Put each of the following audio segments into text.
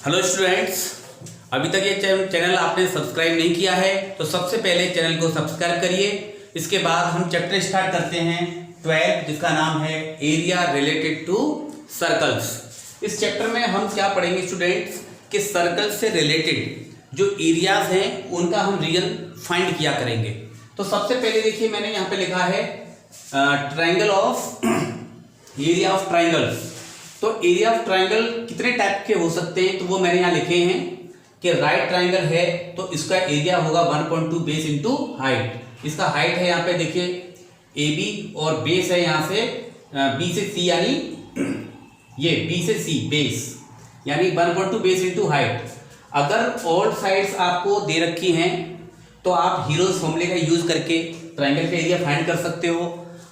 Hello students, अभी तक ये चैनल आपने सब्सक्राइब नहीं किया है तो सबसे पहले चैनल को सब्सक्राइब करिए। इसके बाद हम चैप्टर स्टार्ट करते हैं 12, जिसका नाम है एरिया रिलेटेड टू सर्कल्स। इस चैप्टर में हम क्या पढ़ेंगे स्टूडेंट्स कि सर्कल से रिलेटेड जो एरियाज हैं उनका हम रीजन फाइंड किया करेंगे। तो सबसे पहले देखिए, मैंने यहाँ पे लिखा है triangle of area of triangle. तो एरिया ऑफ ट्राइंगल कितने टाइप के हो सकते हैं, तो वो मैंने यहाँ लिखे हैं कि राइट ट्राइंगल है तो इसका एरिया होगा 1.2 बेस इंटू हाइट। इसका हाइट है यहाँ पे देखिए AB और बेस है यहाँ से B से C, यानी ये B से C बेस यानी 1.2 बेस इंटू हाइट। अगर ऑल साइड्स आपको दे रखी हैं तो आप हीरोज फॉर्मूले का यूज करके ट्राइंगल का एरिया फाइंड कर सकते हो।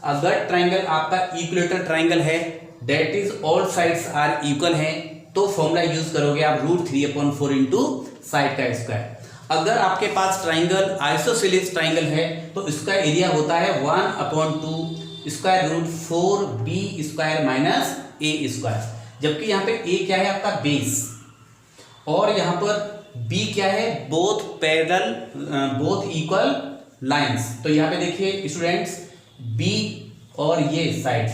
अगर ट्राइंगल आपका इक्विलेटरल ट्राइंगल है, that is all sides are equal है, तो फॉर्मूला यूज करोगे आप √3/4 इंटू साइड का स्क्वायर। अगर आपके पास ट्राइंगल आइसोसेलेस ट्राइंगल है तो इसका एरिया होता है 1/2 square root 4B square minus A square. जबकि यहाँ पे A क्या है आपका बेस और यहाँ पर B क्या है, both parallel both equal lines. तो यहाँ पे देखिए स्टूडेंट्स, B और ये साइड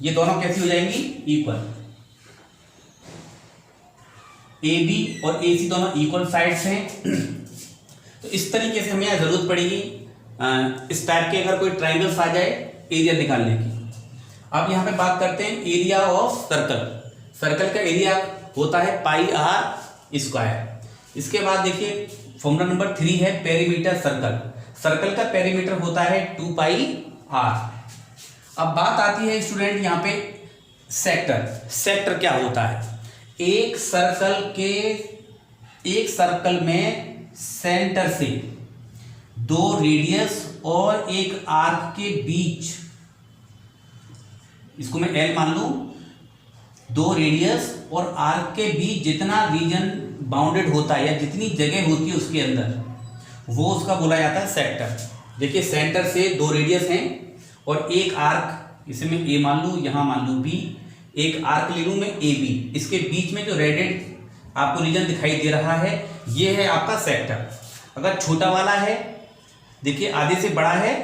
ये दोनों कैसी हो जाएंगी, इक्वल। AB और AC दोनों इक्वल साइड्स हैं। तो इस तरीके से हमें यहाँ जरूरत पड़ेगी इस टाइप के अगर कोई ट्राइंगल्स आ जाए एरिया निकालने की। अब यहाँ पे बात करते हैं एरिया ऑफ सर्कल। सर्कल का एरिया होता है πr स्क्वायर। इसके बाद देखिए फॉर्मूला नंबर 3 है पेरीमीटर सर्कल। सर्कल का पेरीमीटर होता है 2πr। अब बात आती है स्टूडेंट यहाँ पे सेक्टर। सेक्टर क्या होता है, एक सर्कल में सेंटर से 2 रेडियस और एक आर्क के बीच, इसको मैं L मान लूं, 2 रेडियस और आर्क के बीच जितना रीजन बाउंडेड होता है या जितनी जगह होती है उसके अंदर, वो उसका बोला जाता है सेक्टर। देखिए सेंटर से 2 रेडियस हैं और एक आर्क, इसे मैं A मान लूँ, यहाँ मान लूँ B, एक आर्क ले लूँ मैं AB, इसके बीच में जो रेडेड आपको रीजन दिखाई दे रहा है ये है आपका सेक्टर। अगर छोटा वाला है, देखिए आधे से बड़ा है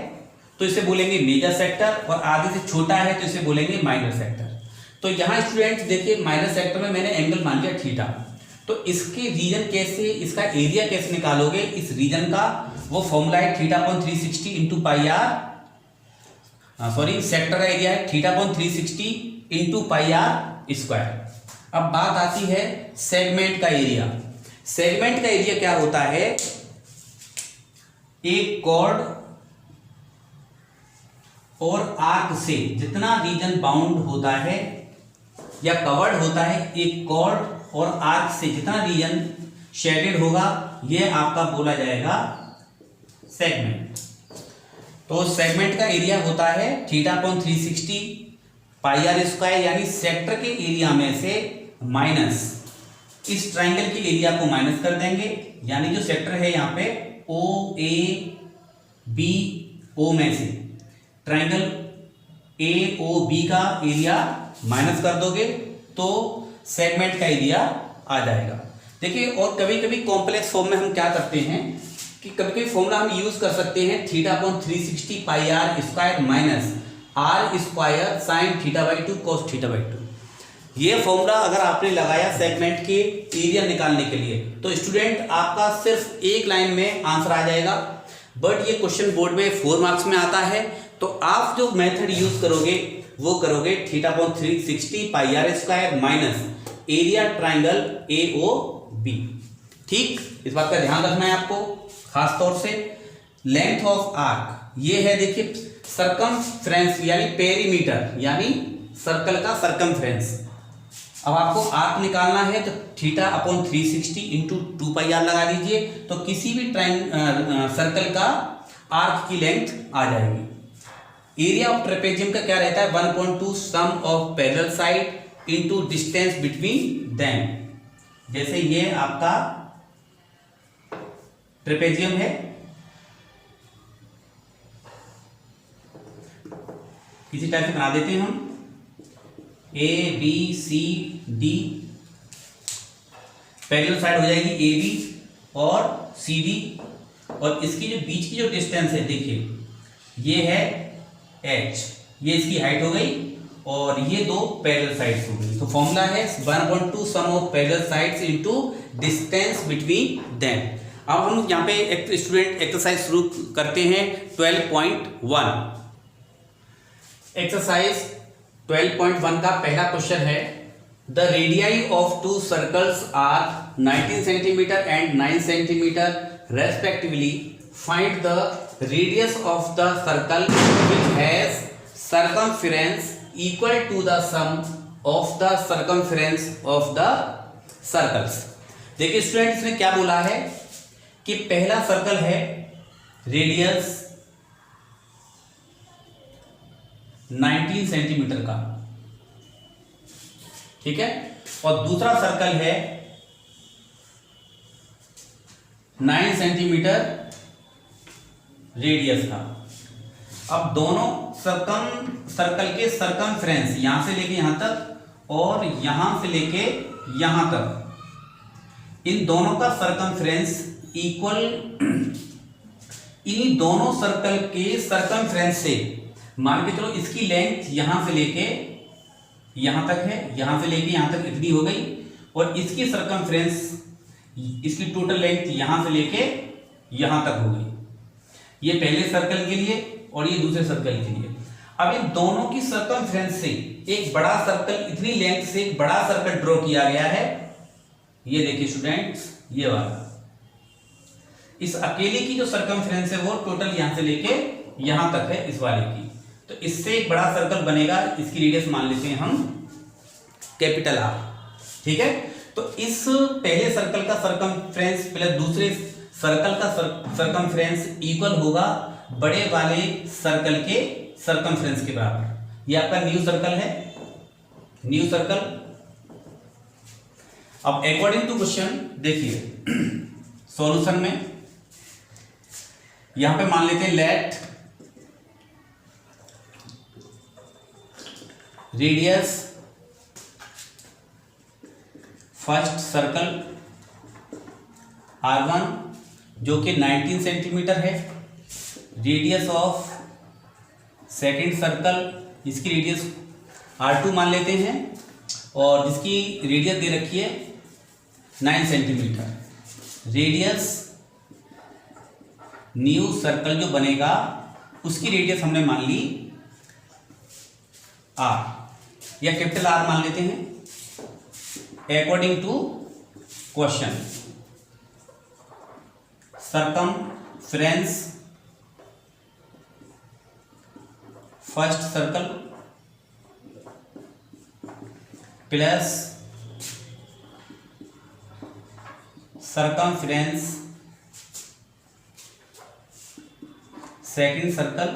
तो इसे बोलेंगे मेजर सेक्टर और आधे से छोटा है तो इसे बोलेंगे माइनर सेक्टर। तो यहाँ स्टूडेंट्स देखिए माइनर सेक्टर में मैंने एंगल मान लिया थीटा। तो इसके रीजन कैसे, इसका एरिया कैसे निकालोगे इस रीजन का, वो फॉर्मूला है θ/360 इंटू πr। सॉरी, सेक्टर का एरिया है θ/360 इंटू πr स्क्वायर। अब बात आती है सेगमेंट का एरिया। सेगमेंट का एरिया क्या होता है, एक कॉर्ड और आर्क से जितना रीजन बाउंड होता है या कवर्ड होता है, एक कॉर्ड और आर्क से जितना रीजन शेडेड होगा, यह आपका बोला जाएगा सेगमेंट। तो सेगमेंट का एरिया होता है θ/360 πr स्क्वायर, यानी सेक्टर के एरिया में से माइनस इस ट्राइंगल के एरिया को माइनस कर देंगे, यानी जो सेक्टर है यहाँ पे OABO में से ट्राइंगल AOB का एरिया माइनस कर दोगे तो सेगमेंट का एरिया आ जाएगा। देखिए, और कभी कभी कॉम्प्लेक्स फॉर्म में हम क्या करते हैं कि कभी कभी फॉर्मूला हम यूज कर सकते हैं θ/360 πr square minus r square sine θ/2 cos θ/2। ये फॉर्मूला अगर आपने लगाया सेगमेंट के एरिया निकालने के लिए तो स्टूडेंट आपका सिर्फ एक लाइन में आंसर आ जाएगा। बट ये क्वेश्चन बोर्ड में 4 मार्क्स में आता है, तो आप जो मेथड यूज करोगे वो करोगे θ/360 πr square minus area triangle AOB। ठीक, इस बात का ध्यान रखना है आपको खास तौर से। लेंथ ऑफ आर्क ये है, देखिए सरकमफ्रेंस यानी पेरीमीटर यानी सर्कल का सरकमफ्रेंस। अब आपको आर्क निकालना है तो θ/360 इंटू 2πr लगा दीजिए, तो किसी भी सर्कल का आर्क की लेंथ आ जाएगी। एरिया ऑफ ट्रेपेजियम का क्या रहता है, 1/2 sum of parallel side into distance between them. जैसे ये आपका ट्रेपेजियम है, किसी टाइप से बना देते हैं हम, A B C D parallel side हो जाएगी ए बी और सी डी, और इसकी जो बीच की जो डिस्टेंस है देखिए ये है h, ये इसकी हाइट हो गई और ये दो पैरेलल साइड्स हो गई। तो फॉर्मूला है 1/2 sum of parallel sides into distance between them. अब हम यहाँ पे एक स्टूडेंट एक्सरसाइज शुरू करते हैं 12.1। एक्सरसाइज 12.1 का पहला क्वेश्चन है the radii of two circles are 19 centimetre and 9 centimetre respectively. Find the radius of the circle which has circumference equal to the sum of the circumference of the circles। देखिए student इसने क्या बोला है कि पहला circle है radius 19 centimetre का, ठीक है, और दूसरा सर्कल है 9 सेंटीमीटर रेडियस का। अब दोनों सर्कल के सर्कमफ्रेंस यहां से लेके यहां तक और यहां से लेके यहां तक, इन दोनों का सर्कमफ्रेंस इक्वल, इन्हीं दोनों सर्कल के सर्कमफ्रेंस से मान के चलो इसकी लेंथ यहां से लेके यहां तक है, यहां से लेके यहां तक इतनी हो गई, और इसकी सर्कमफ्रेंस, इसकी टोटल लेंथ यहां से लेके यहां तक हो गई। ये पहले सर्कल के लिए और ये दूसरे सर्कल के लिए। अब इन दोनों की सर्कमफ्रेंस से एक बड़ा सर्कल, इतनी लेंथ से एक बड़ा सर्कल ड्रॉ किया गया है। ये देखिए स्टूडेंट्स, ये वाला, इस अकेले की जो सर्कमफ्रेंस है वो टोटल यहां से लेके यहां तक है इस वाले की। तो इससे एक बड़ा सर्कल बनेगा, इसकी रेडियस मान लेते हैं हम कैपिटल आर, ठीक है। तो इस पहले सर्कल का सर्कमफ्रेंस प्लस दूसरे सर्कल का सर्कमफ्रेंस इक्वल होगा बड़े वाले सर्कल के सर्कमफ्रेंस के बराबर। ये आपका न्यू सर्कल है, न्यू सर्कल। अब अकॉर्डिंग टू क्वेश्चन देखिए सॉल्यूशन में यहां पे मान लेते हैं let radius first circle R1 जो कि 19 सेंटीमीटर है, रेडियस ऑफ सेकंड सर्कल, इसकी रेडियस R2 मान लेते हैं और जिसकी रेडियस दे रखी है 9 सेंटीमीटर। रेडियस न्यू सर्कल जो बनेगा उसकी रेडियस हमने मान ली R या कैपिटल R मान लेते हैं according to question. Circumference first circle plus circumference second circle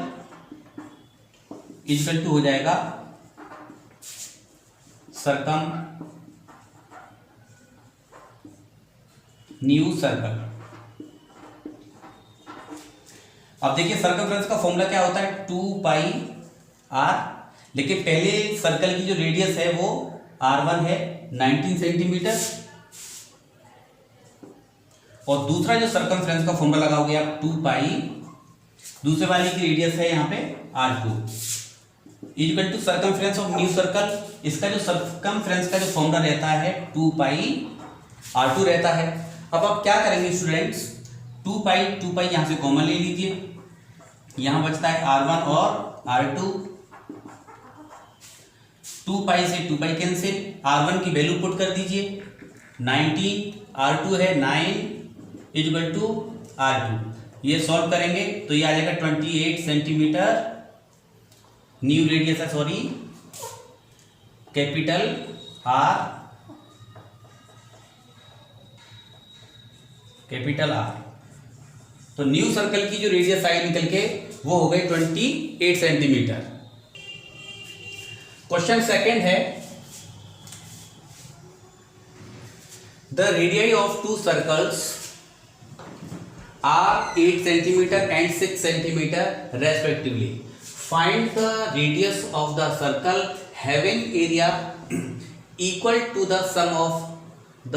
equal to हो जाएगा सर्कम न्यू सर्कल। अब देखिए सर्कमफ्रेंस का फॉर्मूला क्या होता है 2 पाई r, लेकिन पहले सर्कल की जो रेडियस है वो R1 है 19 सेंटीमीटर, और दूसरा जो सर्कमफ्रेंस का फॉर्मूला लगाओगे आप 2 पाई, दूसरे वाले की रेडियस है यहाँ पे R2 equal to circumference of new circle. इसका जो सर्कमफ्रेंस का जो फॉर्मूला रहता है 2 पाई R2 रहता है। अब आप क्या करेंगे स्टूडेंट्स, 2 पाई यहां से कॉमन ले लीजिए, यहां बचता है R1 और R2। 2 पाई से 2 पाई कैंसिल, R1 की वैल्यू पुट कर दीजिए 19, R2 है 9 इक्वल टू R2। ये सॉल्व करेंगे तो ये आ जाएगा 28 सेंटीमीटर न्यू रेडियस है, sorry capital R, capital R। तो न्यू सर्कल की जो रेडियस आई निकल के वो हो गई 28 सेंटीमीटर। क्वेश्चन सेकंड है the radii of two circles are 8 centimetre and 6 centimetre respectively. Find the radius of the circle having area equal to the sum of the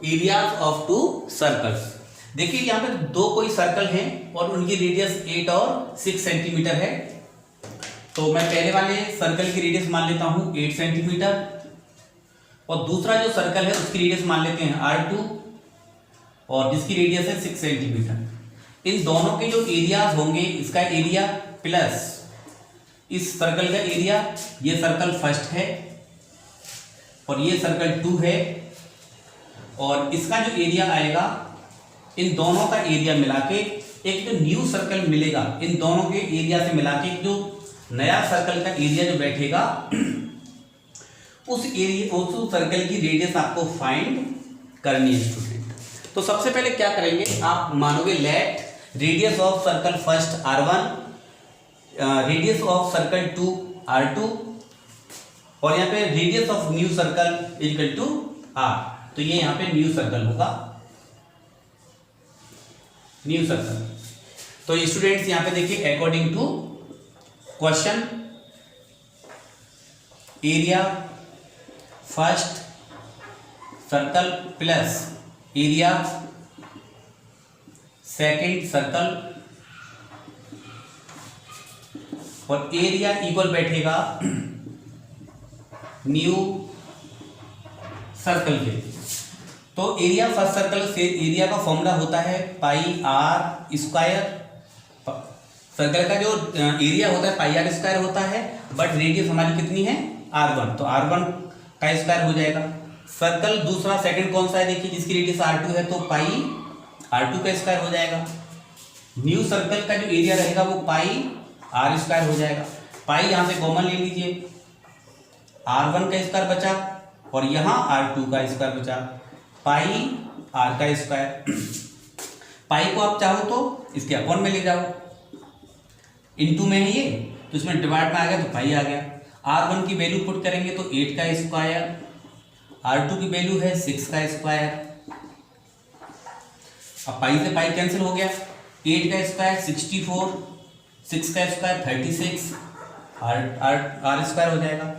areas of two circles. देखिए यहाँ पे दो कोई circle हैं और उनकी radius 8 और 6 सेंटीमीटर है। तो मैं पहले वाले सर्कल की रेडियस मान लेता हूं 8 सेंटीमीटर और दूसरा जो सर्कल है उसकी रेडियस मान लेते हैं R2 और जिसकी रेडियस है 6 सेंटीमीटर। इन दोनों के जो एरियाज होंगे, इसका एरिया प्लस इस सर्कल का एरिया, ये सर्कल फर्स्ट है और ये सर्कल 2 है, और इसका जो एरिया आएगा इन दोनों का एरिया मिला के एक जो न्यू सर्कल मिलेगा, इन दोनों के एरिया से मिला के जो नया सर्कल का एरिया जो बैठेगा उस सर्कल की रेडियस आपको फाइंड करनी है स्टूडेंट। तो सबसे पहले क्या करेंगे, आप मानोगे let radius of circle first R1, radius of circle 2 R2 और यहाँ पे radius of new circle equal to R। तो ये यहाँ पे न्यू सर्कल होगा, न्यू सर्कल। तो स्टूडेंट्स यहाँ पे देखिए according to question, area first circle plus area second circle और एरिया इक्वल बैठेगा न्यू सर्कल के। तो एरिया फर्स्ट सर्कल से एरिया का फॉर्मूला होता है पाई आर स्क्वायर। सर्कल का जो एरिया होता है पाई आर स्क्वायर होता है, बट रेडियस हमारी कितनी है R1, तो R1 का स्क्वायर हो जाएगा। सर्कल दूसरा सेकंड कौन सा है, देखिए जिसकी रेडियस R2 है, तो पाई R2 का स्क्वायर हो जाएगा। न्यू सर्कल का जो एरिया रहेगा वो पाई R स्क्वायर हो जाएगा। पाई यहाँ से कॉमन ले लीजिए, R1 का स्क्वायर बचा और यहाँ R2 का स्क्वायर बचा, पाई R का स्क्वायर। पाई को आप चाहो तो इसके अपॉन में ले जाओ, इनटू में है ये तो इसमें डिवाइड में आ गया तो पाई आ गया। R1 की वैल्यू पुट करेंगे तो 8 का स्क्वायर, R2 की वैल्यू है 6 का स्क्वायर। अब पाई से पाई कैंसिल हो गया, 8 का स्क्वायर 64, 6 का स्क्वायर 36, R स्क्वायर हो जाएगा।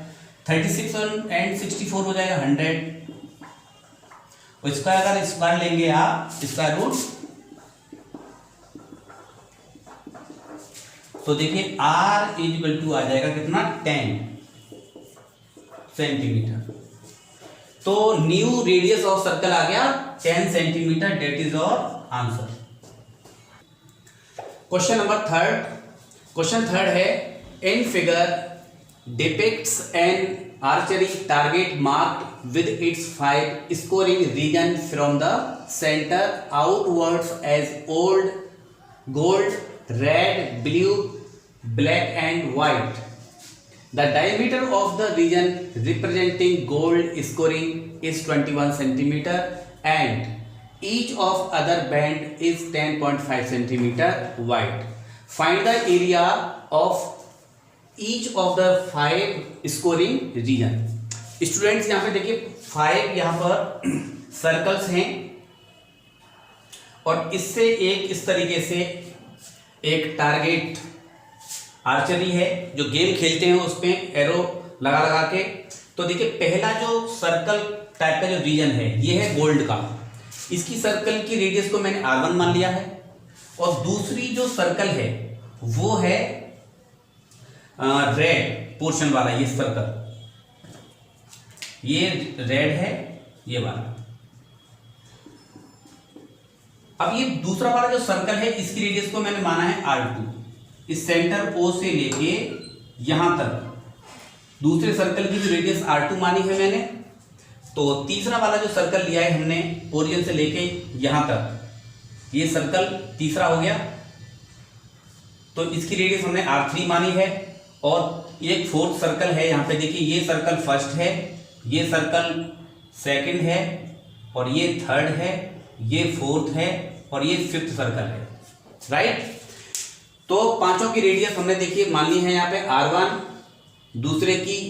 36 एंड 64 हो जाएगा 100। इसका अगर स्क्वायर लेंगे आप स्क्वायर रूट, तो देखिए R इक्वल टू आ जाएगा कितना 10 सेंटीमीटर। तो न्यू रेडियस ऑफ सर्कल आ गया 10 centimetre, that is our answer. Question number third. Question third है in figure depicts an archery target marked with its 5 scoring region from the center outwards as gold, red, blue, black and white. The diameter of the region representing gold scoring is 21 centimeter and each of other band is 10.5 centimeter wide. Find the area of each of the 5 scoring region. Students यहाँ पे देखिए 5 यहाँ पर circles हैं और इससे एक इस तरीके से एक टारगेट आर्चरी है, जो गेम खेलते हैं उस पे एरो लगा लगा के। तो देखिए पहला जो सर्कल टाइप का जो रीजन है ये है गोल्ड का, इसकी सर्कल की रेडियस को मैंने R1 मान लिया है, और दूसरी जो सर्कल है वो है रेड पोर्शन वाला, ये सर्कल ये रेड है ये वाला। अब ये दूसरा वाला जो सर्कल है इसकी रेडियस को मैंने माना है R2, इस सेंटर O से लेके यहां तक दूसरे सर्कल की जो रेडियस R2 मानी है मैंने। तो तीसरा वाला जो सर्कल लिया है हमने ओरिजिन से लेके यहां तक, ये सर्कल तीसरा हो गया, तो इसकी रेडियस हमने R3 मानी है। और एक फोर्थ सर्कल है यहाँ पे देखिए, ये सर्कल फर्स्ट है, ये सर्कल सेकंड है, और ये थर्ड है, ये फोर्थ है, और ये फिफ्थ सर्कल है, राइट। तो पांचों की रेडियस हमने देखिए मान ली है यहाँ पे R1, दूसरे की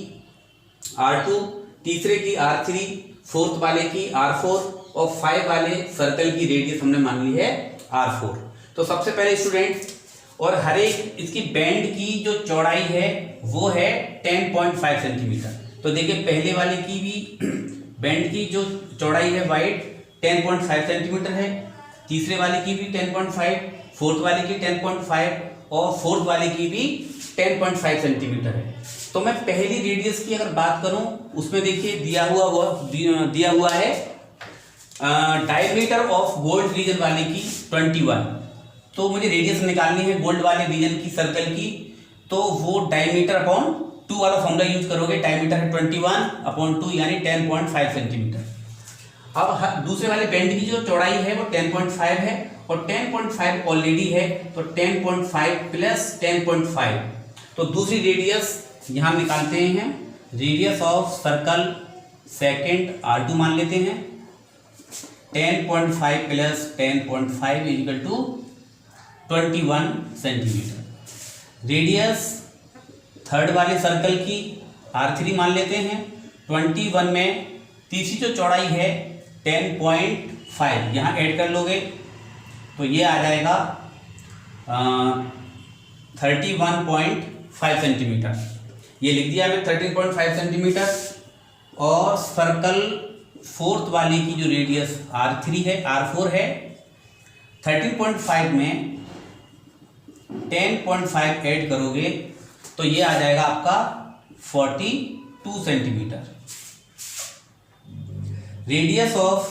R2, तीसरे की R3, फोर्थ वाले की R4 और 5 वाले सर्कल की रेडियस हमने मान ली है R4। तो सबसे पहले स्टूडेंट, और हर एक इसकी बैंड की जो चौड़ाई है वो है 10.5 सेंटीमीटर। तो देखिए पहले वाले की भी बैंड की जो चौड़ाई है वाइड 10.5 सेंटीमीटर है, तीसरे वाले की भी 10.5, फोर्थ वाले की 10.5 और फोर्थ वाले की भी 10.5 सेंटीमीटर है। तो मैं पहली रेडियस की अगर बात करूं उसमें देखिए दिया हुआ है डायमीटर ऑफ गोल्ड रीजन वाले की 21। तो मुझे रेडियस निकालनी है गोल्ड वाले रीजन की सर्कल की, तो वो डायमीटर अपॉन 2 वाला फॉर्मूला यूज करोगे। डायमीटर है 21/2 यानी 10.5 सेंटीमीटर। अब दूसरे वाले बेंड की जो चौड़ाई है वो 10.5 है और 10.5 ऑलरेडी है, तो 10.5 प्लस 10.5, तो दूसरी रेडियस यहां निकालते हैं। Radius of circle second R2 मान लेते हैं। 10.5 plus 10.5 equal to 21 centimetre. Radius third वाले सर्कल की R3 मान लेते हैं। 21 में तीसरी जो चौड़ाई है 10.5 यहाँ ऐड कर लोगे तो ये आ जाएगा 31.5 सेंटीमीटर। ये लिख दिया है 13.5 सेंटीमीटर। और सर्कल फोर्थ वाले की जो रेडियस R3 है, R4 है, 13.5 में 10.5 ऐड करोगे तो ये आ जाएगा आपका 42 centimetre. Radius of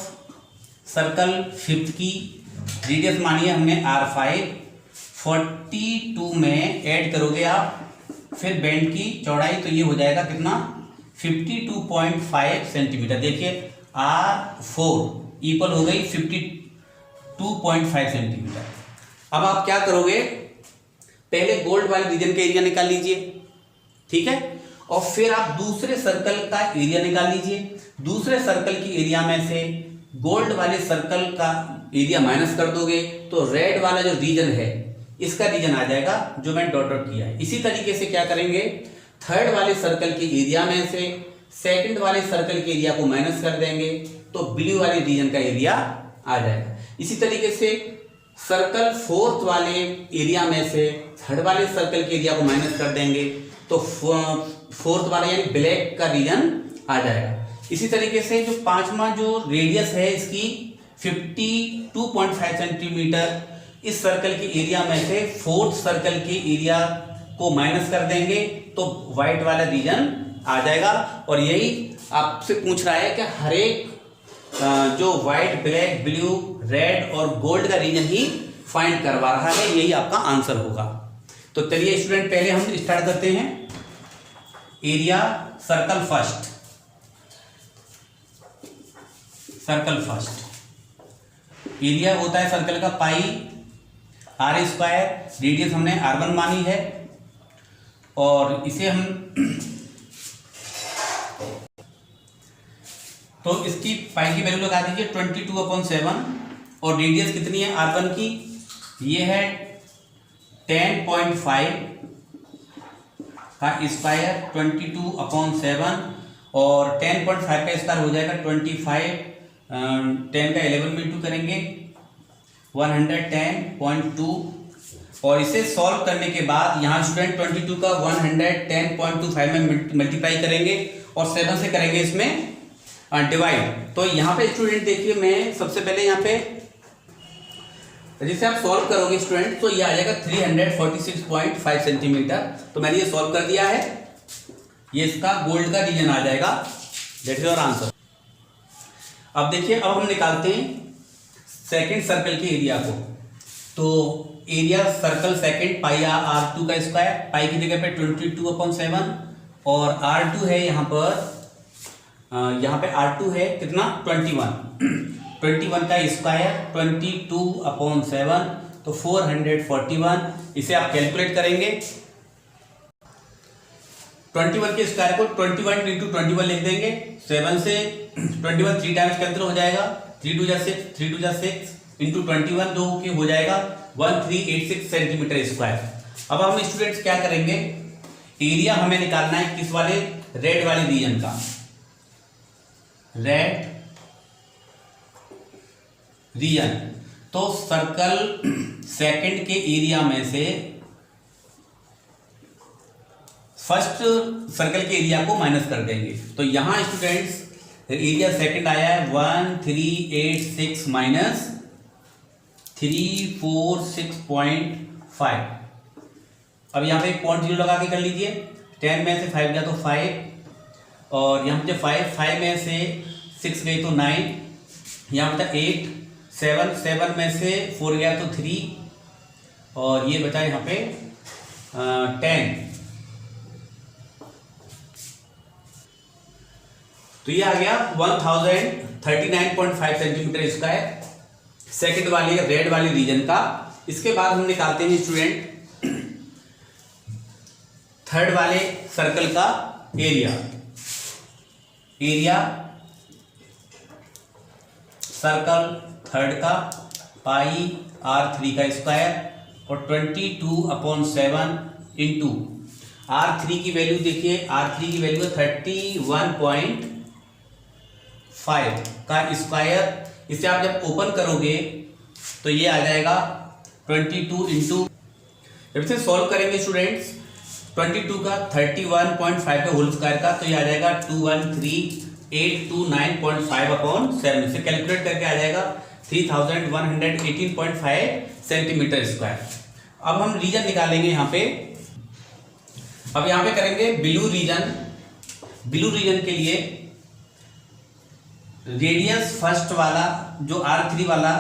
circle fifth की रेडियस मानिए हमने R5, 42 में ऐड करोगे आप फिर बेंड की चौड़ाई, तो ये हो जाएगा कितना 52.5 सेंटीमीटर। देखिए R4 इक्वल हो गई 52.5 सेंटीमीटर। अब आप क्या करोगे, पहले गोल्ड वाले रीजन का एरिया निकाल लीजिए, ठीक है, और फिर आप दूसरे सर्कल का एरिया निकाल लीजिए। दूसरे सर्कल की एरिया में से गोल्ड वाले सर्कल का एरिया माइनस कर दोगे तो रेड वाला जो रीजन है इसका रीजन आ जाएगा जो मैंने डॉट डॉट किया है। इसी तरीके से क्या करेंगे, थर्ड वाले सर्कल के एरिया में से सेकंड वाले सर्कल के एरिया को माइनस कर देंगे तो ब्लू वाले रीजन का एरिया आ जाएगा। इसी तरीके से सर्कल फोर्थ वाले एरिया में से थर्ड वाले सर्कल के एरिया को माइनस कर देंगे तो फोर्थ वाला यानी ब्लैक का रीजन आ जाएगा। इसी तरीके से जो पांचवा जो रेडियस है इसकी 52.5 सेंटीमीटर, इस सर्कल के एरिया में से फोर्थ सर्कल के एरिया को माइनस कर देंगे तो व्हाइट वाला रीजन आ जाएगा। और यही आपसे पूछ रहा है कि हर एक जो व्हाइट, ब्लैक, ब्लू, रेड और गोल्ड का रीजन ही फाइंड करवा रहा है, यही आपका आंसर होगा। तो चलिए स्टूडेंट पहले हम स्टार्ट करते हैं। Area circle first, circle first area होता है सर्कल का पाई R²। रेडियस हमने R1 मानी है और इसे हम तो इसकी पाई की वैल्यू लगा दीजिए 22/7 और रेडियस कितनी है R1 की, ये है 10.5 का स्क्वायर 22/7 और 10.5 का स्क्वायर हो जाएगा 25, 10 का 11 में 2 करेंगे 110.2 और इसे सॉल्व करने के बाद यहाँ स्टूडेंट 22 का 110.25 में मल्टीप्लाई करेंगे और 7 से करेंगे इसमें डिवाइड। तो यहाँ पे स्टूडेंट देखिए मैं सबसे पहले यहाँ पे जिसे आप सॉल्व करोगे स्टूडेंट तो ये आ जाएगा 346.5 सेंटीमीटर। तो मैंने ये सॉल्व कर दिया है, ये इसका गोल्ड का रीजन आ जाएगा, दैट इज योर आंसर। अब देखिए अब हम निकालते हैं सेकंड सर्कल के एरिया को। तो एरिया सर्कल सेकंड पाई R2 का स्क्वायर, पाई की जगह पे 22/7 और R2 है यहाँ पे R2 है कितना 21 का स्क्वायर 22/7 तो 441। इसे आप कैलकुलेट करेंगे 21 के स्क्वायर को 21 × 21 लिख देंगे। 7 से 21 3 टाइम्स कैंसिल हो जाएगा, 3 2 6, 3 2 6 इंटू 21 जो कि हो जाएगा 1386 सेंटीमीटर स्क्वायर। अब हम स्टूडेंट्स क्या करेंगे, एरिया हमें निकालना है किस वाले, रेड वाले रीजन का, रेड रीजन। तो सर्कल सेकंड के एरिया में से फर्स्ट सर्कल के एरिया को माइनस कर देंगे। तो यहां स्टूडेंट्स एरिया सेकंड आया है 1386 माइनस 346.5। अब यहाँ पे 0.0 लगा के कर लीजिए। 10 में से 5 गया तो 5, और यहाँ पे 5 में से 6 गई तो 9, यहाँ पे 8, 7 में से 4 गया तो 3, और ये बचा यहाँ पे 10। तो ये आ गया 1039.5 सेंटीमीटर स्क्वायर सेकंड वाली रेड वाली रीजन का। इसके बाद हम निकालते हैं स्टूडेंट थर्ड वाले सर्कल का एरिया। सर्कल थर्ड का पाई r3 का स्क्वायर और 22/7 इंटू r3 की वैल्यू देखिए, r3 की वैल्यू है 31.5 का स्क्वायर। इसे आप जब ओपन करोगे तो ये आ जाएगा 22 इंटू, जब इसे सॉल्व करेंगे स्टूडेंट्स 22 का 31.5 का होल स्क्वायर का, तो ये आ जाएगा 213,829.5/7। इसे कैलकुलेट करके आ जाएगा 3118.5 सेंटीमीटर स्क्वायर। अब हम रीजन निकालेंगे यहाँ पे। अब यहाँ पे करेंगे ब्लू रीजन। ब्लू रीजन के लिए रेडियस फर्स्ट वाला जो r3 वाला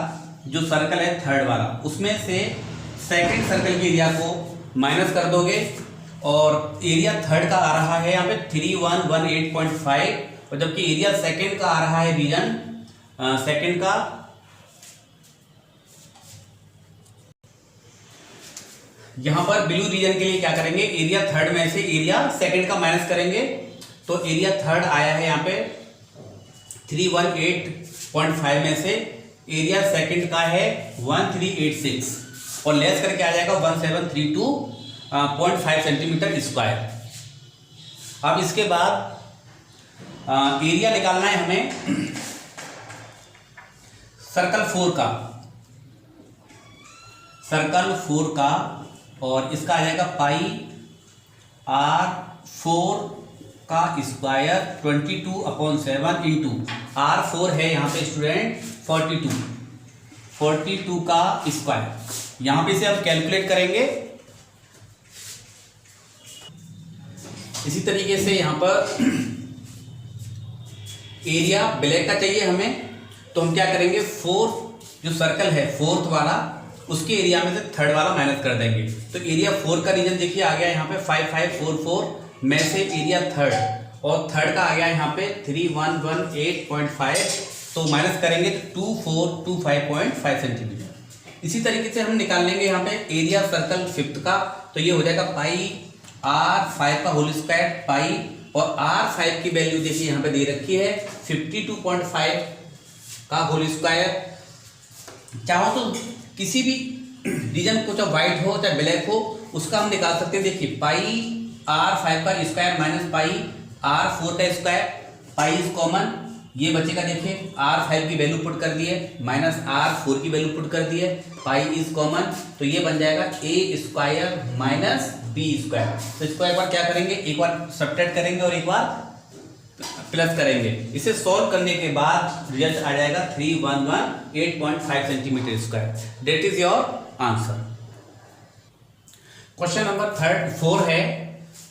जो सर्कल है थर्ड वाला, उसमें से सेकंड सर्कल के एरिया को माइनस कर दोगे, और एरिया थर्ड का आ रहा है यहाँ पे 3118.5, और जबकि एरिया सेकंड का आ रहा है रीजन सेकंड का यहाँ पर ब्लू रीजन के लिए क्या करेंगे, एरिया थर्ड में से एरिया सेकंड का माइनस करेंगे। तो एरिया थर्ड आया है यहाँ पे 318.5 में से एरिया सेकंड का है 1386, और लेस करके आ जाएगा 1732.5 सेंटीमीटर स्क्वायर। अब इसके बाद एरिया निकालना है हमें सर्कल 4 का, और इसका आ जाएगा पाई r4 का स्क्वायर 22/7 इंटू r4 है यहाँ पे स्टूडेंट 42 का स्क्वायर। यहाँ पे से हम कैलकुलेट करेंगे। इसी तरीके से यहाँ पर एरिया ब्लैक का चाहिए हमें, तो हम क्या करेंगे, 4 जो सर्कल है फोर्थ वाला उसके एरिया में से थर्ड वाला माइनस कर देंगे। तो एरिया 4 का रीजन देखिए आ गया यहाँ पे 5544 में से एरिया थर्ड, और थर्ड का आ गया यहाँ पे 3118.5, तो माइनस करेंगे तो 2425.5 सेंटीमीटर। इसी तरीके से हम निकाल लेंगे यहाँ पे एरिया सर्कल फिफ्थ का, तो ये हो जाएगा पाई r5 का होल स्क्वायर पाई, और r5 की वैल्यू देखिए यहाँ पे दे रखी है 52.5 का होल स्क्वायर। चाहो तो किसी भी रीजन को, चाहे व्हाइट हो चाहे ब्लैक हो, उसका हम निकाल सकते हैं। देखिए पाई r5 का स्क्वायर माइनस पाई r4 का स्क्वायर, पाई इज कॉमन, ये बचेगा। देखिए r5 की वैल्यू पुट कर दिए माइनस r4 की वैल्यू पुट कर दिए, पाई इज कॉमन, तो ये बन जाएगा a square minus b square. तो इसको एक बार क्या करेंगे, एक बार सब्ट्रैक्ट करेंगे और एक बार प्लस करेंगे। इसे सॉल्व करने के बाद रिजल्ट आ जाएगा 3118.5 centimetre square. That is your answer. Question number 4 है,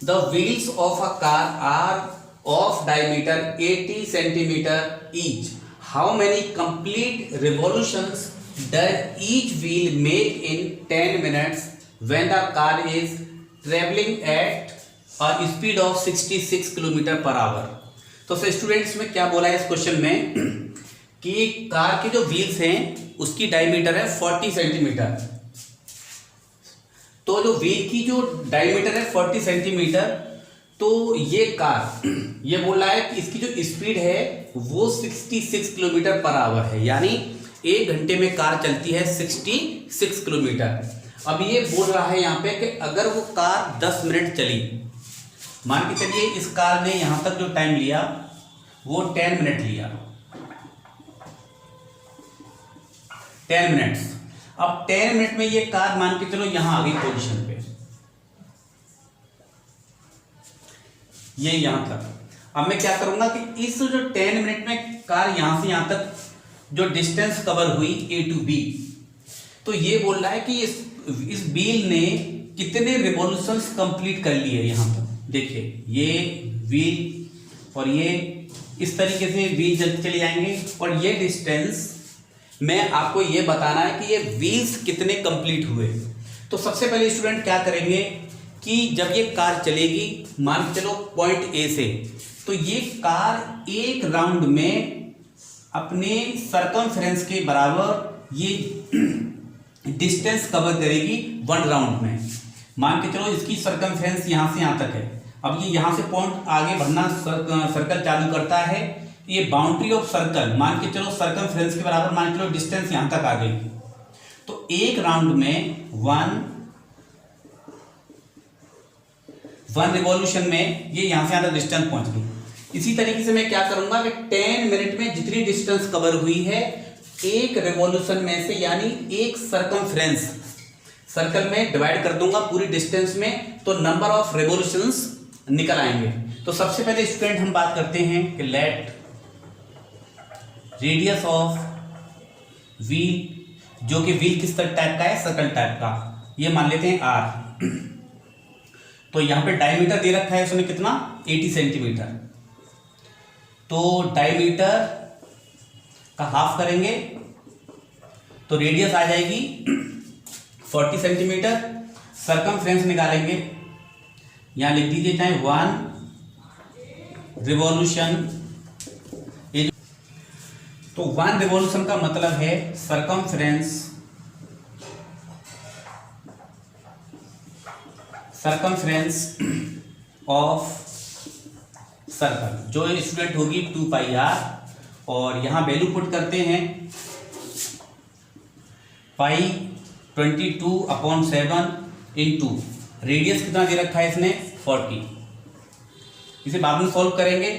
the wheels of a car are of diameter 80 centimetre each, how many complete revolutions does each wheel make in 10 minutes when the car is travelling at a speed of 66 kilometre per hour. तो students में क्या बोला है इस question में कि car के जो व्हील्स हैं उसकी डायमीटर है 40 सेंटीमीटर। तो जो व्हील की जो डायमीटर है 40 सेंटीमीटर, तो ये कार ये बोल रहा है कि इसकी जो स्पीड है वो 66 किलोमीटर पर आवर है, यानी 1 घंटे में कार चलती है 66 किलोमीटर। अब ये बोल रहा है यहाँ पे कि अगर वो कार 10 मिनट चली, मान के चलिए इस कार ने यहां तक जो टाइम लिया वो 10 मिनट लिया, 10 मिनट्स। अब 10 मिनट में ये कार मान के चलो यहां आ गई पोजीशन पे, ये यहां तक। अब मैं क्या करूंगा कि इस जो 10 मिनट में कार यहां से यहां तक जो डिस्टेंस कवर हुई ए टू बी, तो ये बोल रहा है कि इस व्हील ने कितने रिवॉल्यूशंस कंप्लीट कर लिए यहां पर। देखिए ये व्हील और ये इस तरीके से व्हील जल्दी चले जाएंगे, और ये डिस्टेंस में आपको ये बताना है कि ये व्हील्स कितने कंप्लीट हुए। तो सबसे पहले स्टूडेंट क्या करेंगे कि जब ये कार चलेगी, मान के चलो पॉइंट ए से, तो ये कार एक राउंड में अपने सरकमफ्रेंस के बराबर ये डिस्टेंस कवर करेगी 1 राउंड में। मान के चलो इसकी सरकमफ्रेंस यहां से यहां तक है। अब ये यहां से पॉइंट आगे बढ़ना सर्कल चालू करता है, ये बाउंड्री ऑफ सर्कल मान के चलो सरकमफ्रेंस के बराबर मान के चलो डिस्टेंस यहां तक आ गई, तो एक राउंड में वन रिवॉल्यूशन में ये यहां से यहां तक डिस्टेंस पहुंच गई। इसी तरीके से मैं क्या करूंगा कि 10 मिनट में जितनी डिस्टेंस कवर हुई है एक रिवॉल्यूशन में से, यानी एक सरकमफ्रेंस सर्कल में डिवाइड कर दूंगा पूरी डिस्टेंस में, तो नंबर ऑफ रिवॉल्यूशंस निकल आएंगे। तो सबसे पहले स्टूडेंट हम बात करते हैं कि लेट रेडियस ऑफ व्हील, जो कि व्हील किस टाइप का है, सर्कल टाइप का, ये मान लेते हैं आर। तो यहां पे डायमीटर दे रखा है उसने कितना, 80 सेंटीमीटर। तो डायमीटर का हाफ करेंगे तो रेडियस आ जाएगी 40 सेंटीमीटर। सरकमफ्रेंस निकालेंगे, यहां लिख दीजिए चाहे 1 रिवॉल्यूशन। तो 1 रिवॉल्यूशन का मतलब है सरकमफ्रेंस ऑफ सर्कल, जो स्टूडेंट होगी 2 पाई आर, और यहां वैल्यू पुट करते हैं पाई 22/7 इंटू रेडियस कितना दे रखा है इसने 40। इसे बाद में सॉल्व करेंगे,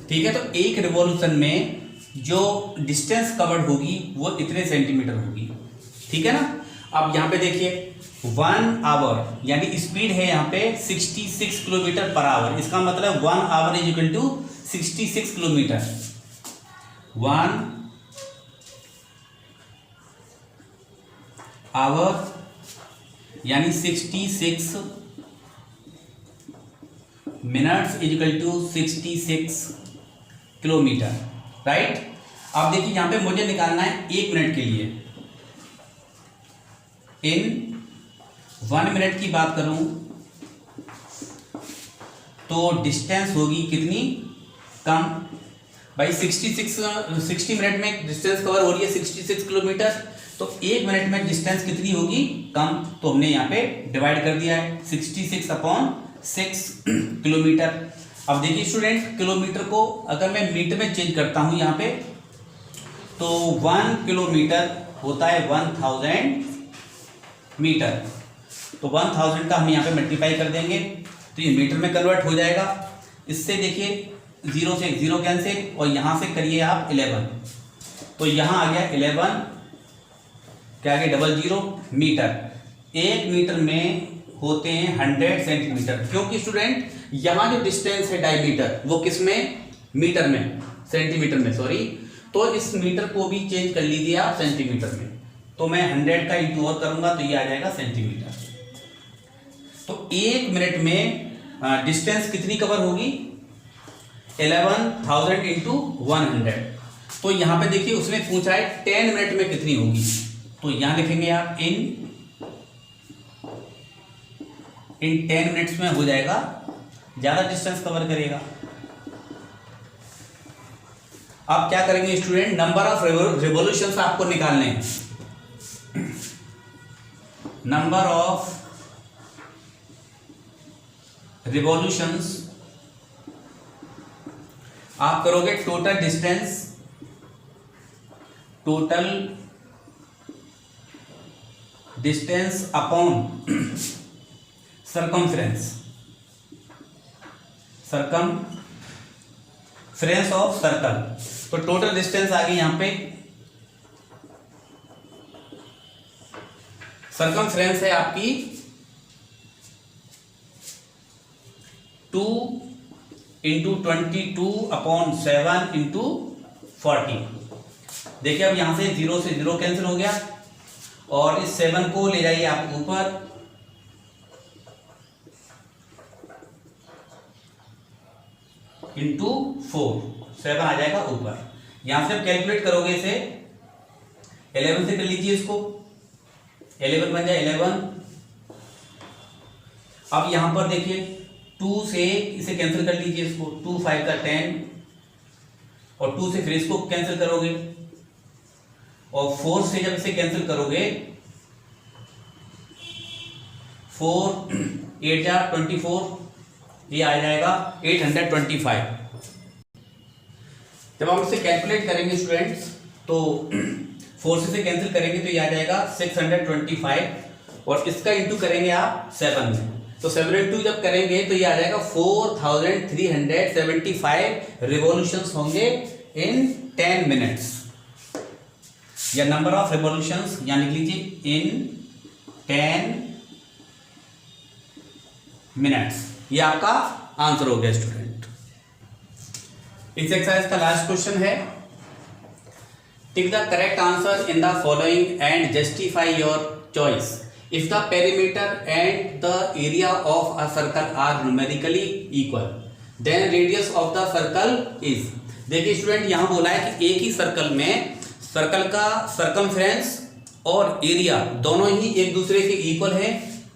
ठीक है। तो एक रिवॉल्यूशन में जो डिस्टेंस कवर्ड होगी वो इतने सेंटीमीटर होगी, ठीक है ना। अब यहां पे देखिए 1 आवर यानी स्पीड है यहाँ पे 66 किलोमीटर पर आवर। इसका मतलब 1 hour is equal to 66 kilometre. 1 hour यानी 66 minutes is equal to 66 kilometre, right. अब देखिए यहां पे मुझे निकालना है 1 मिनट के लिए। इन 1 मिनट की बात करूं तो डिस्टेंस होगी कितनी, कम भाई। 60 मिनट में डिस्टेंस कवर हो रही है 66 किलोमीटर, तो 1 मिनट में डिस्टेंस कितनी होगी, कम। तो हमने यहाँ पे डिवाइड कर दिया है 66/6 किलोमीटर। अब देखिए स्टूडेंट, किलोमीटर को अगर मैं मीटर में चेंज करता हूं यहाँ पे, तो 1 किलोमीटर होता है 1000 मीटर। तो 1000 का हम यहाँ पे मल्टीप्लाई कर देंगे तो ये मीटर में कन्वर्ट हो जाएगा। इससे देखिए 0 से 0 कैंसिल, और यहाँ से करिए आप 11, तो यहाँ आ गया 11 क्या आ गया 00 मीटर। 1 मीटर में होते हैं 100 सेंटीमीटर, क्योंकि स्टूडेंट यहाँ जो डिस्टेंस है डायमीटर वो किस में, मीटर में, सेंटीमीटर में सॉरी। तो इस मीटर को भी चेंज कर लीजिए आप सेंटीमीटर में, तो मैं 100 का इंटू और करूंगा तो ये आ जाएगा सेंटीमीटर। तो 1 मिनट में डिस्टेंस कितनी कवर होगी, 11,000 इंटू 100। तो यहां पे देखिए उसने पूछा है 10 मिनट में कितनी होगी, तो यहां लिखेंगे आप इन 10 मिनट्स में हो जाएगा, ज्यादा डिस्टेंस कवर करेगा। आप क्या करेंगे स्टूडेंट, नंबर ऑफ रिवॉल्यूशंस आपको निकालने हैं। नंबर ऑफ रिवॉल्यूशंस आप करोगे total distance upon circumference of circle. तो टोटल डिस्टेंस आ गई यहां पे, सरकमफ्रेंस है आपकी 2 इंटू 22/7 इंटू 40। देखिए अब यहां से 0 से 0 कैंसिल हो गया और इस 7 को ले जाइए आप ऊपर, इंटू 4, 7 आ जाएगा ऊपर। यहां से कैलकुलेट करोगे इसे 11 से कर लीजिए इसको, 11 बन जाए 11। अब यहां पर देखिए 2 से इसे कैंसिल कर लीजिए इसको, 2 5 का 10 और 2 से फिर इसको कैंसिल करोगे और 4 से जब इसे कैंसिल करोगे 4 8 जा 24, ये आ जाएगा 825। जब हम इसे कैलकुलेट करेंगे स्टूडेंट्स तो 4 से कैंसिल करेंगे तो ये आ जाएगा 625 और इसका इंटू करेंगे आप 7 में, तो 7 इंटू जब करेंगे तो ये आ जाएगा 4375 रिवॉल्यूशंस होंगे इन 10 मिनट्स, या नंबर ऑफ रिवॉल्यूशंस यानी लिख लीजिए इन 10 मिनट्स। ये आपका आंसर हो गया स्टूडेंट। इस एक्सरसाइज का लास्ट क्वेश्चन है, tick the correct answer in the following and justify your choice. If the perimeter and the area of a circle are numerically equal, then radius of the circle is। देखिए student यहाँ बोला है कि एक ही circle में circle का circumference और area दोनों ही एक दूसरे के इक्वल है,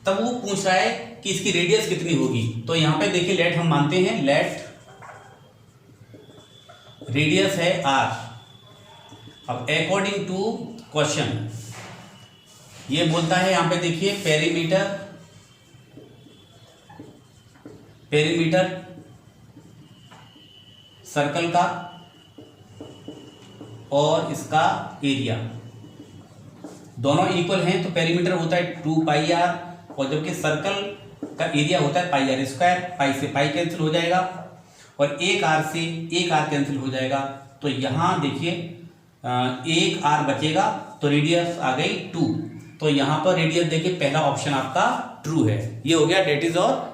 तब वो पूछ रहा है कि इसकी रेडियस कितनी होगी। तो यहाँ पे देखिए लेट हम मानते हैं, लेट रेडियस है r। अब अकॉर्डिंग टू क्वेश्चन ये बोलता है यहाँ पे देखिए पेरीमीटर सर्कल का और इसका एरिया दोनों इक्वल हैं, तो पेरीमीटर होता है 2πr और जबकि सर्कल का एरिया होता है πr²। पाई से पाई कैंसिल हो जाएगा और एक r से एक r कैंसिल हो जाएगा, तो यहाँ देखिए एक r बचेगा तो रेडियस आ गई 2। तो यहाँ पर रेडियस देखिए पहला ऑप्शन आपका ट्रू है। ये हो गया डेट इज और